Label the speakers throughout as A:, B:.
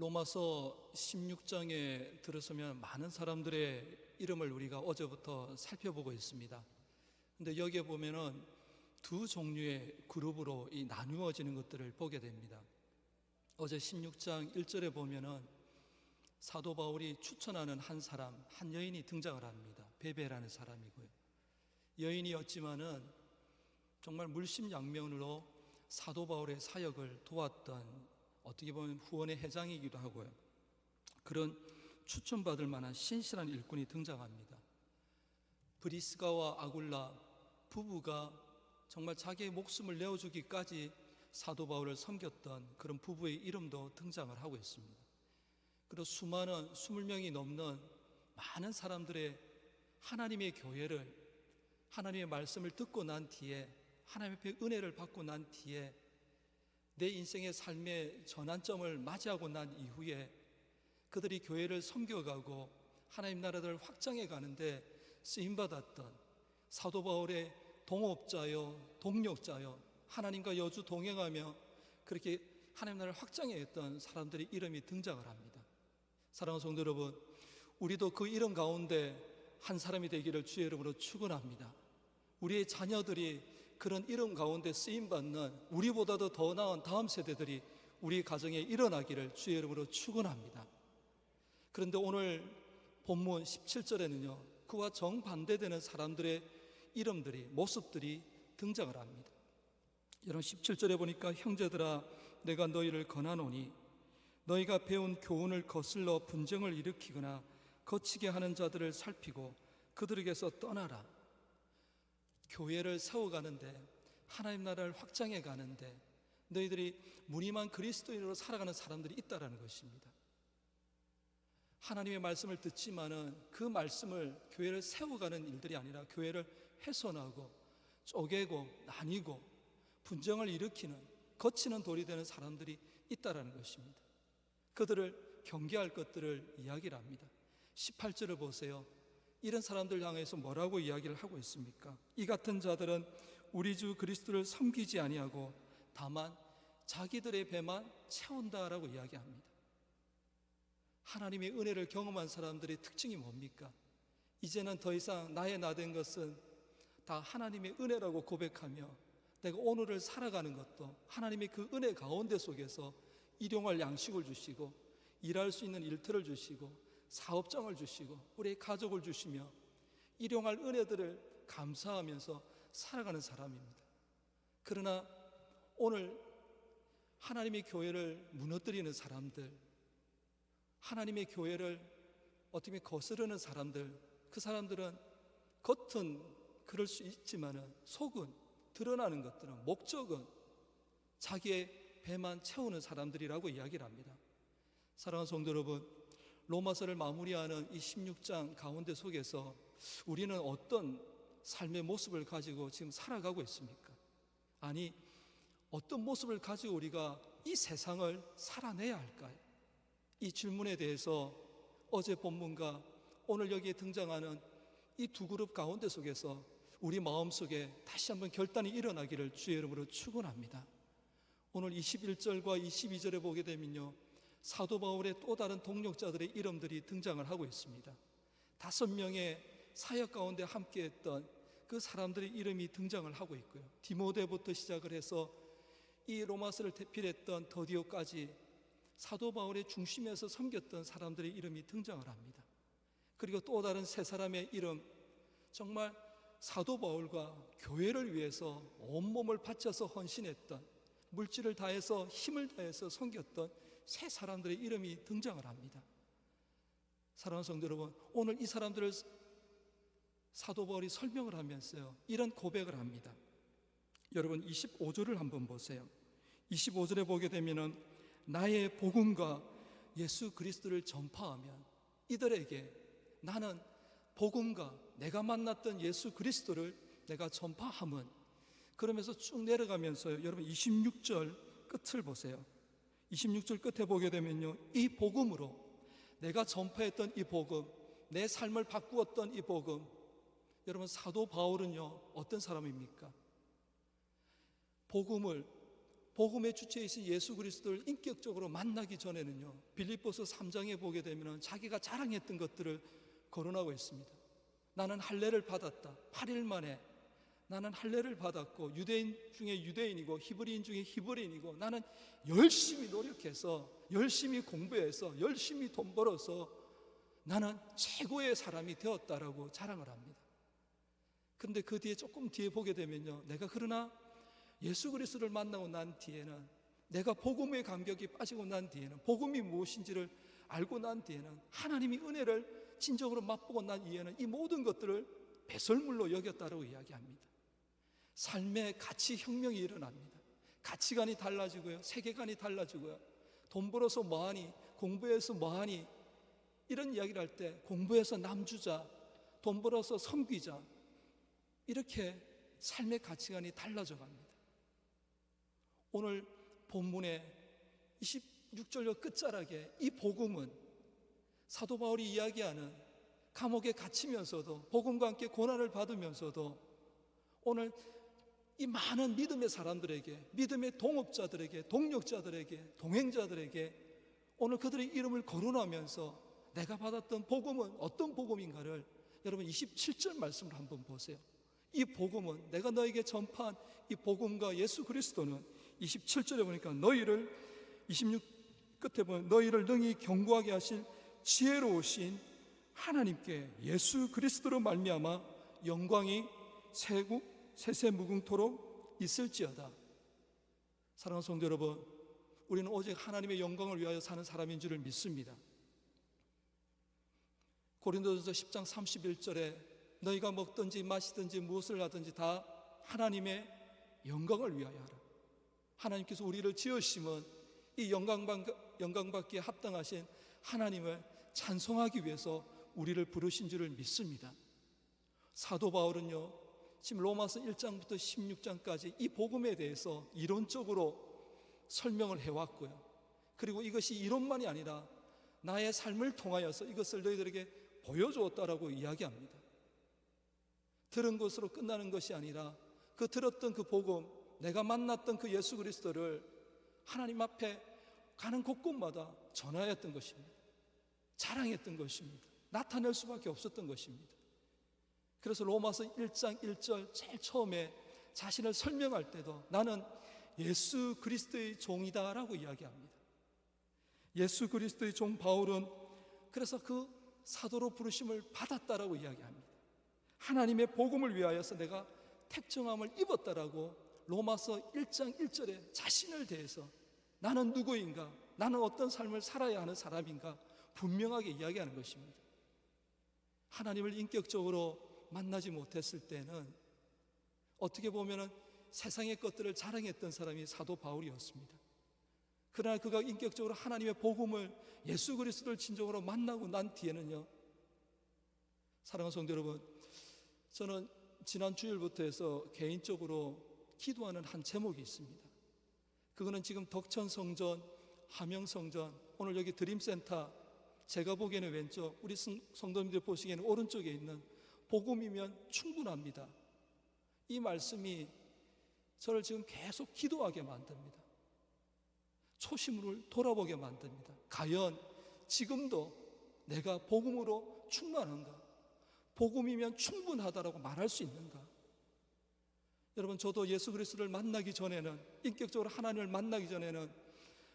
A: 로마서 16장에 들어서면 많은 사람들의 이름을 우리가 어제부터 살펴보고 있습니다. 근데 여기에 보면은 두 종류의 그룹으로 나누어지는 것들을 보게 됩니다. 어제 16장 1절에 보면은 사도 바울이 추천하는 한 사람, 한 여인이 등장을 합니다. 베베라는 사람이고요. 여인이었지만은 정말 물심양면으로 사도 바울의 사역을 도왔던, 어떻게 보면 후원의 회장이기도 하고요. 그런 추천받을 만한 신실한 일꾼이 등장합니다. 브리스가와 아굴라 부부가 정말 자기의 목숨을 내어주기까지 사도 바울을 섬겼던 그런 부부의 이름도 등장을 하고 있습니다. 그리고 수많은 20명이 넘는 많은 사람들의 하나님의 교회를, 하나님의 말씀을 듣고 난 뒤에, 하나님 앞에 은혜를 받고 난 뒤에 내 인생의 삶의 전환점을 맞이하고 난 이후에 그들이 교회를 섬겨가고 하나님 나라를 확장해 가는데 쓰임받았던 사도 바울의 동업자요, 동력자요, 하나님과 여주 동행하며 그렇게 하나님 나라를 확장해 했던 사람들의 이름이 등장을 합니다. 사랑하는 성도 여러분, 우리도 그 이름 가운데 한 사람이 되기를 주의 이름으로 축원합니다. 우리의 자녀들이 그런 이름 가운데 쓰임받는, 우리보다도 더 나은 다음 세대들이 우리 가정에 일어나기를 주의 이름으로 축원합니다. 그런데 오늘 본문 17절에는요, 그와 정반대되는 사람들의 이름들이, 모습들이 등장을 합니다. 여러분 17절에 보니까 형제들아 내가 너희를 권하노니 너희가 배운 교훈을 거슬러 분쟁을 일으키거나 거치게 하는 자들을 살피고 그들에게서 떠나라. 교회를 세워가는데, 하나님 나라를 확장해 가는데 너희들이 무늬만 그리스도인으로 살아가는 사람들이 있다라는 것입니다. 하나님의 말씀을 듣지만은 그 말씀을, 교회를 세워가는 일들이 아니라 교회를 훼손하고 쪼개고 나뉘고 분쟁을 일으키는, 거치는 돌이 되는 사람들이 있다라는 것입니다. 그들을 경계할 것들을 이야기를 합니다. 18절을 보세요. 이런 사람들 향해서 뭐라고 이야기를 하고 있습니까? 이 같은 자들은 우리 주 그리스도를 섬기지 아니하고 다만 자기들의 배만 채운다라고 이야기합니다. 하나님의 은혜를 경험한 사람들의 특징이 뭡니까? 이제는 더 이상 나의 나된 것은 다 하나님의 은혜라고 고백하며 내가 오늘을 살아가는 것도 하나님의 그 은혜 가운데 속에서 일용할 양식을 주시고 일할 수 있는 일터를 주시고 사업장을 주시고 우리의 가족을 주시며 일용할 은혜들을 감사하면서 살아가는 사람입니다. 그러나 오늘 하나님의 교회를 무너뜨리는 사람들, 하나님의 교회를 어떻게 거스르는 사람들, 그 사람들은 겉은 그럴 수 있지만은 속은, 드러나는 것들은, 목적은 자기의 배만 채우는 사람들이라고 이야기를 합니다. 사랑하는 성도 여러분, 로마서를 마무리하는 이 16장 가운데 속에서 우리는 어떤 삶의 모습을 가지고 지금 살아가고 있습니까? 아니, 어떤 모습을 가지고 우리가 이 세상을 살아내야 할까요? 이 질문에 대해서 어제 본문과 오늘 여기에 등장하는 이 두 그룹 가운데 속에서 우리 마음속에 다시 한번 결단이 일어나기를 주의 이름으로 축원합니다. 오늘 21절과 22절에 보게 되면요, 사도 바울의 또 다른 동력자들의 이름들이 등장을 하고 있습니다. 5명의 사역 가운데 함께했던 그 사람들의 이름이 등장을 하고 있고요. 디모데부터 시작을 해서 이 로마서를 대필했던 더디오까지 사도 바울의 중심에서 섬겼던 사람들의 이름이 등장을 합니다. 그리고 또 다른 세 사람의 이름, 정말 사도 바울과 교회를 위해서 온몸을 바쳐서 헌신했던, 물질을 다해서 힘을 다해서 섬겼던 세 사람들의 이름이 등장을 합니다. 사랑하는 성도 여러분, 오늘 이 사람들을 사도 바울이 설명을 하면서요, 이런 고백을 합니다. 여러분 25절을 한번 보세요. 25절에 보게 되면은 나의 복음과 예수 그리스도를 전파하면 이들에게 나는 복음과 내가 만났던 예수 그리스도를 내가 전파함은, 그러면서 쭉 내려가면서요, 여러분 26절 끝을 보세요. 26절 끝에 보게 되면요, 이 복음으로, 내가 전파했던 이 복음, 내 삶을 바꾸었던 이 복음, 여러분 사도 바울은요 어떤 사람입니까? 복음을 복음의 주체이신 예수 그리스도를 인격적으로 만나기 전에는요, 빌립보서 3장에 보게 되면 자기가 자랑했던 것들을 거론하고 있습니다. 나는 할례를 받았다. 8일 만에 나는 할례를 받았고, 유대인 중에 유대인이고 히브리인 중에 히브리인이고, 나는 열심히 노력해서, 열심히 공부해서, 열심히 돈 벌어서 나는 최고의 사람이 되었다라고 자랑을 합니다. 그런데 그 뒤에 조금 뒤에 보게 되면요, 내가 그러나 예수 그리스도를 만나고 난 뒤에는, 내가 복음의 감격이 빠지고 난 뒤에는, 복음이 무엇인지를 알고 난 뒤에는, 하나님이 은혜를 진정으로 맛보고 난 이후에는 이 모든 것들을 배설물로 여겼다라고 이야기합니다. 삶의 가치 혁명이 일어납니다. 가치관이 달라지고요, 세계관이 달라지고요, 돈 벌어서 뭐하니, 공부해서 뭐하니, 이런 이야기를 할 때 공부해서 남주자, 돈 벌어서 섬기자, 이렇게 삶의 가치관이 달라져 갑니다. 오늘 본문의 26절로 끝자락에 이 복음은 사도 바울이 이야기하는 감옥에 갇히면서도, 복음과 함께 고난을 받으면서도 오늘 이 많은 믿음의 사람들에게, 믿음의 동업자들에게, 동력자들에게, 동행자들에게 오늘 그들의 이름을 거론하면서 내가 받았던 복음은 어떤 복음인가를, 여러분 27절 말씀을 한번 보세요. 이 복음은, 내가 너에게 전파한 이 복음과 예수 그리스도는 27절에 보니까 너희를, 26 끝에 보면 너희를 능히 견고하게 하실 지혜로우신 하나님께 예수 그리스도로 말미암아 영광이 세세무궁토록 있을지어다. 사랑하는 성도 여러분, 우리는 오직 하나님의 영광을 위하여 사는 사람인 줄을 믿습니다. 고린도전서 10장 31절에 너희가 먹든지 마시든지 무엇을 하든지 다 하나님의 영광을 위하여 하라. 하나님께서 우리를 지으심은 이 영광받기에 합당하신 하나님을 찬송하기 위해서 우리를 부르신 줄을 믿습니다. 사도 바울은요, 지금 로마서 1장부터 16장까지 이 복음에 대해서 이론적으로 설명을 해왔고요, 그리고 이것이 이론만이 아니라 나의 삶을 통하여서 이것을 너희들에게 보여주었다라고 이야기합니다. 들은 것으로 끝나는 것이 아니라 그 들었던 그 복음, 내가 만났던 그 예수 그리스도를 하나님 앞에 가는 곳곳마다 전하였던 것입니다. 자랑했던 것입니다. 나타낼 수밖에 없었던 것입니다. 그래서 로마서 1장 1절 제일 처음에 자신을 설명할 때도 나는 예수 그리스도의 종이다라고 이야기합니다. 예수 그리스도의 종 바울은 그래서 그 사도로 부르심을 받았다라고 이야기합니다. 하나님의 복음을 위하여서 내가 택정함을 입었다라고 로마서 1장 1절에 자신을 대해서 나는 누구인가, 나는 어떤 삶을 살아야 하는 사람인가 분명하게 이야기하는 것입니다. 하나님을 인격적으로 만나지 못했을 때는 어떻게 보면 세상의 것들을 자랑했던 사람이 사도 바울이었습니다. 그러나 그가 인격적으로 하나님의 복음을, 예수 그리스도를 진정으로 만나고 난 뒤에는요, 사랑하는 성도 여러분, 저는 지난 주일부터 해서 개인적으로 기도하는 한 제목이 있습니다. 그거는 지금 덕천성전, 함영성전, 오늘 여기 드림센터, 제가 보기에는 왼쪽, 우리 성도님들 보시기에는 오른쪽에 있는 복음이면 충분합니다. 이 말씀이 저를 지금 계속 기도하게 만듭니다. 초심을 돌아보게 만듭니다. 과연 지금도 내가 복음으로 충만한가? 복음이면 충분하다라고 말할 수 있는가? 여러분, 저도 예수 그리스도를 만나기 전에는, 인격적으로 하나님을 만나기 전에는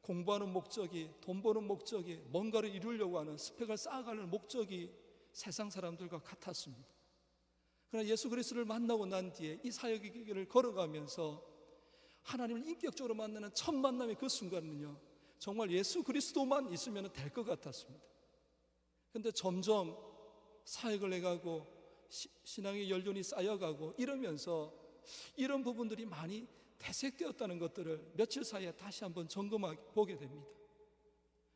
A: 공부하는 목적이, 돈 버는 목적이, 뭔가를 이루려고 하는 스펙을 쌓아가는 목적이 세상 사람들과 같았습니다. 그러나 예수 그리스도를 만나고 난 뒤에 이 사역의 길을 걸어가면서 하나님을 인격적으로 만나는 첫 만남의 그 순간은요, 정말 예수 그리스도만 있으면 될 것 같았습니다. 그런데 점점 사역을 해가고 신앙의 연륜이 쌓여가고 이러면서 이런 부분들이 많이 퇴색되었다는 것들을 며칠 사이에 다시 한번 점검하게 보게 됩니다.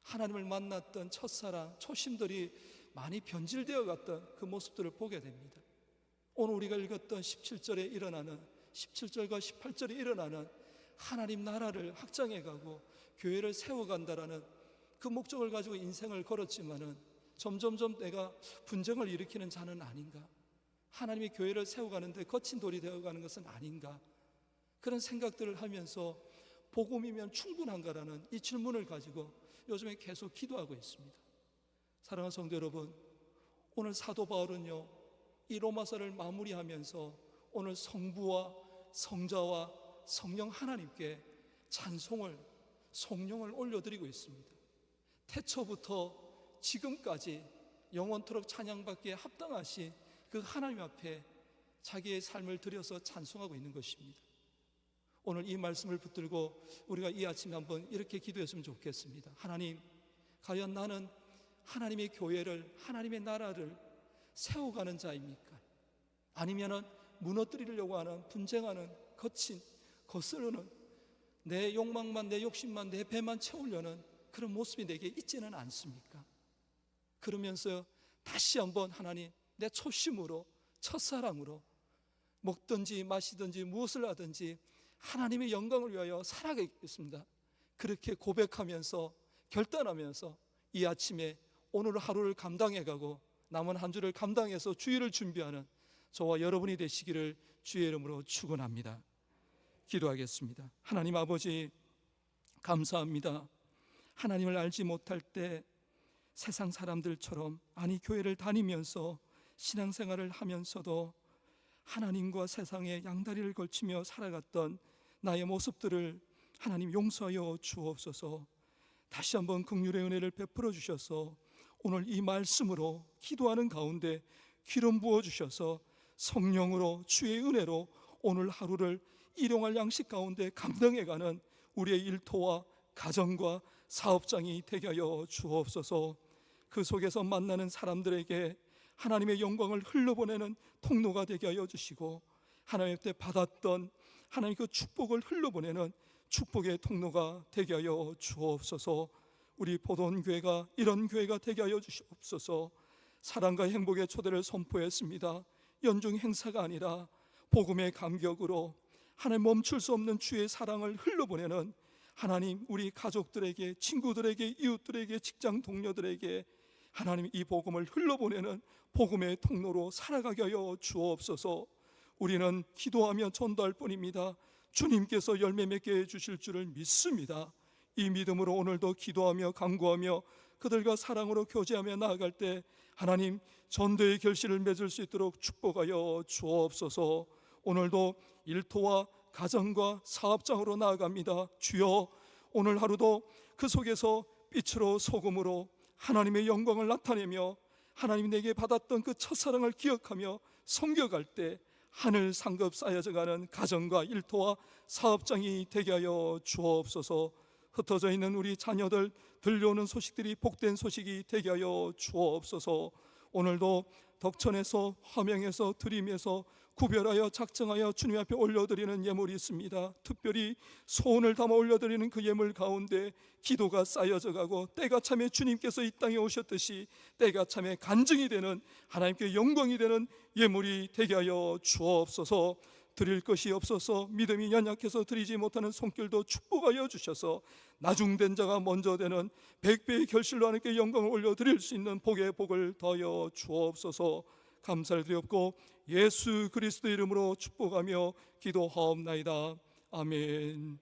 A: 하나님을 만났던 첫사랑, 초심들이 많이 변질되어 갔던 그 모습들을 보게 됩니다. 오늘 우리가 읽었던 17절에 일어나는, 17절과 18절에 일어나는 하나님 나라를 확장해가고 교회를 세워간다라는 그 목적을 가지고 인생을 걸었지만은 점점점 내가 분쟁을 일으키는 자는 아닌가, 하나님의 교회를 세워가는데 거친 돌이 되어가는 것은 아닌가, 그런 생각들을 하면서 복음이면 충분한가라는 이 질문을 가지고 요즘에 계속 기도하고 있습니다. 사랑하는 성도 여러분, 오늘 사도 바울은요, 이 로마서를 마무리하면서 오늘 성부와 성자와 성령 하나님께 찬송을, 성령을 올려드리고 있습니다. 태초부터 지금까지 영원토록 찬양받기에 합당하신 그 하나님 앞에 자기의 삶을 들여서 찬송하고 있는 것입니다. 오늘 이 말씀을 붙들고 우리가 이 아침에 한번 이렇게 기도했으면 좋겠습니다. 하나님, 과연 나는 하나님의 교회를, 하나님의 나라를 세워가는 자입니까? 아니면은 무너뜨리려고 하는, 분쟁하는, 거스르는 내 욕망만, 내 욕심만, 내 배만 채우려는 그런 모습이 내게 있지는 않습니까? 그러면서 다시 한번 하나님, 내 초심으로, 첫사랑으로 먹든지 마시든지 무엇을 하든지 하나님의 영광을 위하여 살아가겠습니다. 그렇게 고백하면서, 결단하면서 이 아침에 오늘 하루를 감당해가고 남은 한 주를 감당해서 주일을 준비하는 저와 여러분이 되시기를 주의 이름으로 축원합니다. 기도하겠습니다. 하나님 아버지, 감사합니다. 하나님을 알지 못할 때 세상 사람들처럼, 아니 교회를 다니면서 신앙생활을 하면서도 하나님과 세상의 양다리를 걸치며 살아갔던 나의 모습들을 하나님 용서하여 주옵소서. 다시 한번 긍휼의 은혜를 베풀어 주셔서 오늘 이 말씀으로 기도하는 가운데 기름 부어 주셔서 성령으로, 주의 은혜로 오늘 하루를 일용할 양식 가운데 감당해가는 우리의 일터와 가정과 사업장이 되게 하여 주옵소서. 그 속에서 만나는 사람들에게 하나님의 영광을 흘러보내는 통로가 되게 하여 주시고, 하나님 때 받았던 하나님 그 축복을 흘러보내는 축복의 통로가 되게 하여 주옵소서. 우리 보돈교회가 이런 교회가 되게 하여 주시옵소서. 사랑과 행복의 초대를 선포했습니다. 연중 행사가 아니라 복음의 감격으로 하나님 멈출 수 없는 주의 사랑을 흘러보내는 하나님, 우리 가족들에게, 친구들에게, 이웃들에게, 직장 동료들에게 하나님 이 복음을 흘러보내는 복음의 통로로 살아가게 하여 주옵소서. 우리는 기도하며 전도할 뿐입니다. 주님께서 열매 맺게 해주실 줄을 믿습니다. 이 믿음으로 오늘도 기도하며 간구하며 그들과 사랑으로 교제하며 나아갈 때 하나님 전도의 결실을 맺을 수 있도록 축복하여 주옵소서. 오늘도 일터와 가정과 사업장으로 나아갑니다. 주여, 오늘 하루도 그 속에서 빛으로 소금으로 하나님의 영광을 나타내며 하나님 내게 받았던 그 첫사랑을 기억하며 섬겨갈 때 하늘 상급 쌓여져가는 가정과 일터와 사업장이 되게 하여 주옵소서. 흩어져 있는 우리 자녀들, 들려오는 소식들이 복된 소식이 되게 하여 주옵소서. 오늘도 덕천에서, 화명에서, 드림에서 구별하여 작정하여 주님 앞에 올려드리는 예물이 있습니다. 특별히 소원을 담아 올려드리는 그 예물 가운데 기도가 쌓여져 가고 때가 참에 주님께서 이 땅에 오셨듯이 때가 참에 간증이 되는, 하나님께 영광이 되는 예물이 되게 하여 주옵소서. 드릴 것이 없어서 믿음이 연약해서 드리지 못하는 손길도 축복하여 주셔서 나중된 자가 먼저 되는 100배의 결실로 하나님께 영광을 올려드릴 수 있는 복의 복을 더하여 주옵소서. 감사를 드렸고 예수 그리스도 이름으로 축복하며 기도하옵나이다. 아멘.